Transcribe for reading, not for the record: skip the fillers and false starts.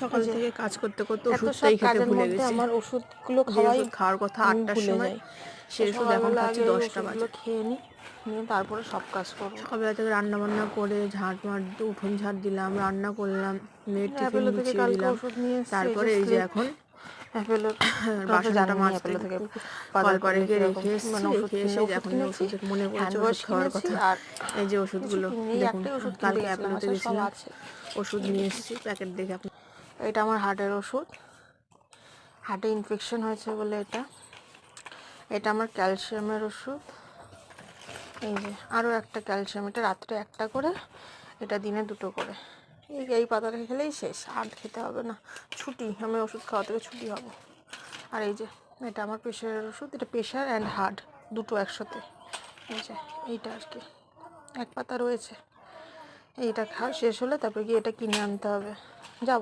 সকাল থেকে কাজ করতে করতে এত সব ওষুধটাই খেতে কাজের ভুলে মধ্যে গেছি। আমার ওষুধগুলো যে খাওয়াই ওষুধ খাওয়ার কথা আমি 8টার ভুলে সময়, যাই। সেই ওষুধ এখন সকালবেলা খাচ্ছি আগে ওই 10টা ওষুধগুলো বাজে। খেয়ে নিই, নিয়ে তারপরে সব কাজ করবো। সকালবেলা থেকে রান্নাবান্না করে ঝাঁট মাট উঠোন ঝাঁট দিলাম, রান্না করলাম, মেয়ের টিফিন অ্যাপেলো থেকে গুছিয়ে কালকে দিলাম। ওষুধ নিয়ে এসেছি, এই তারপরে যে এই যে স্লিপ। এখন অ্যাপেলোর তোমরা তো বাসনটা জানোই মাজতে অ্যাপেলো থেকে বাজার কলপারে করলে গিয়ে কীরকম রেখে এসেছি। মানে ওষুধ রেখে কিনে এসে ওষুধ এখন কিনেছি, ওষুধ মনে পড়েছে হ্যান্ড ওষুধ ওয়াশ খাওয়ার কিনেছি, কথা। আর এই যে কিছু ওষুধগুলো কিনে এই দেখুন, একটাই ওষুধ কিনতে কালকে গেছিলাম, অ্যাপেলোতে আসলে সব গেছিলাম, আছে। ওষুধ নিয়ে এসেছি প্যাকেট দেখে। এটা আমার হার্টের ওষুধ, হার্টে ইনফেকশন হয়েছে বলে এটা। এটা আমার ক্যালসিয়ামের ওষুধ। এই যে আরও একটা ক্যালসিয়াম, এটা রাত্রে একটা করে, এটা দিনে 2টো করে। এই পাতাটা খেলেই শেষ, আর খেতে হবে না, ছুটি, আমি ওষুধ খাওয়া থেকে ছুটি হব। আর এই যে এটা আমার প্রেশারের ওষুধ, এটা প্রেশার অ্যান্ড হার্ট দুটো একসাথে। এই যে এইটা আর কি, এক পাতা রয়েছে। এইটা খাওয়া শেষ হলে তারপরে গিয়ে এটা কিনে আনতে হবে, যাব।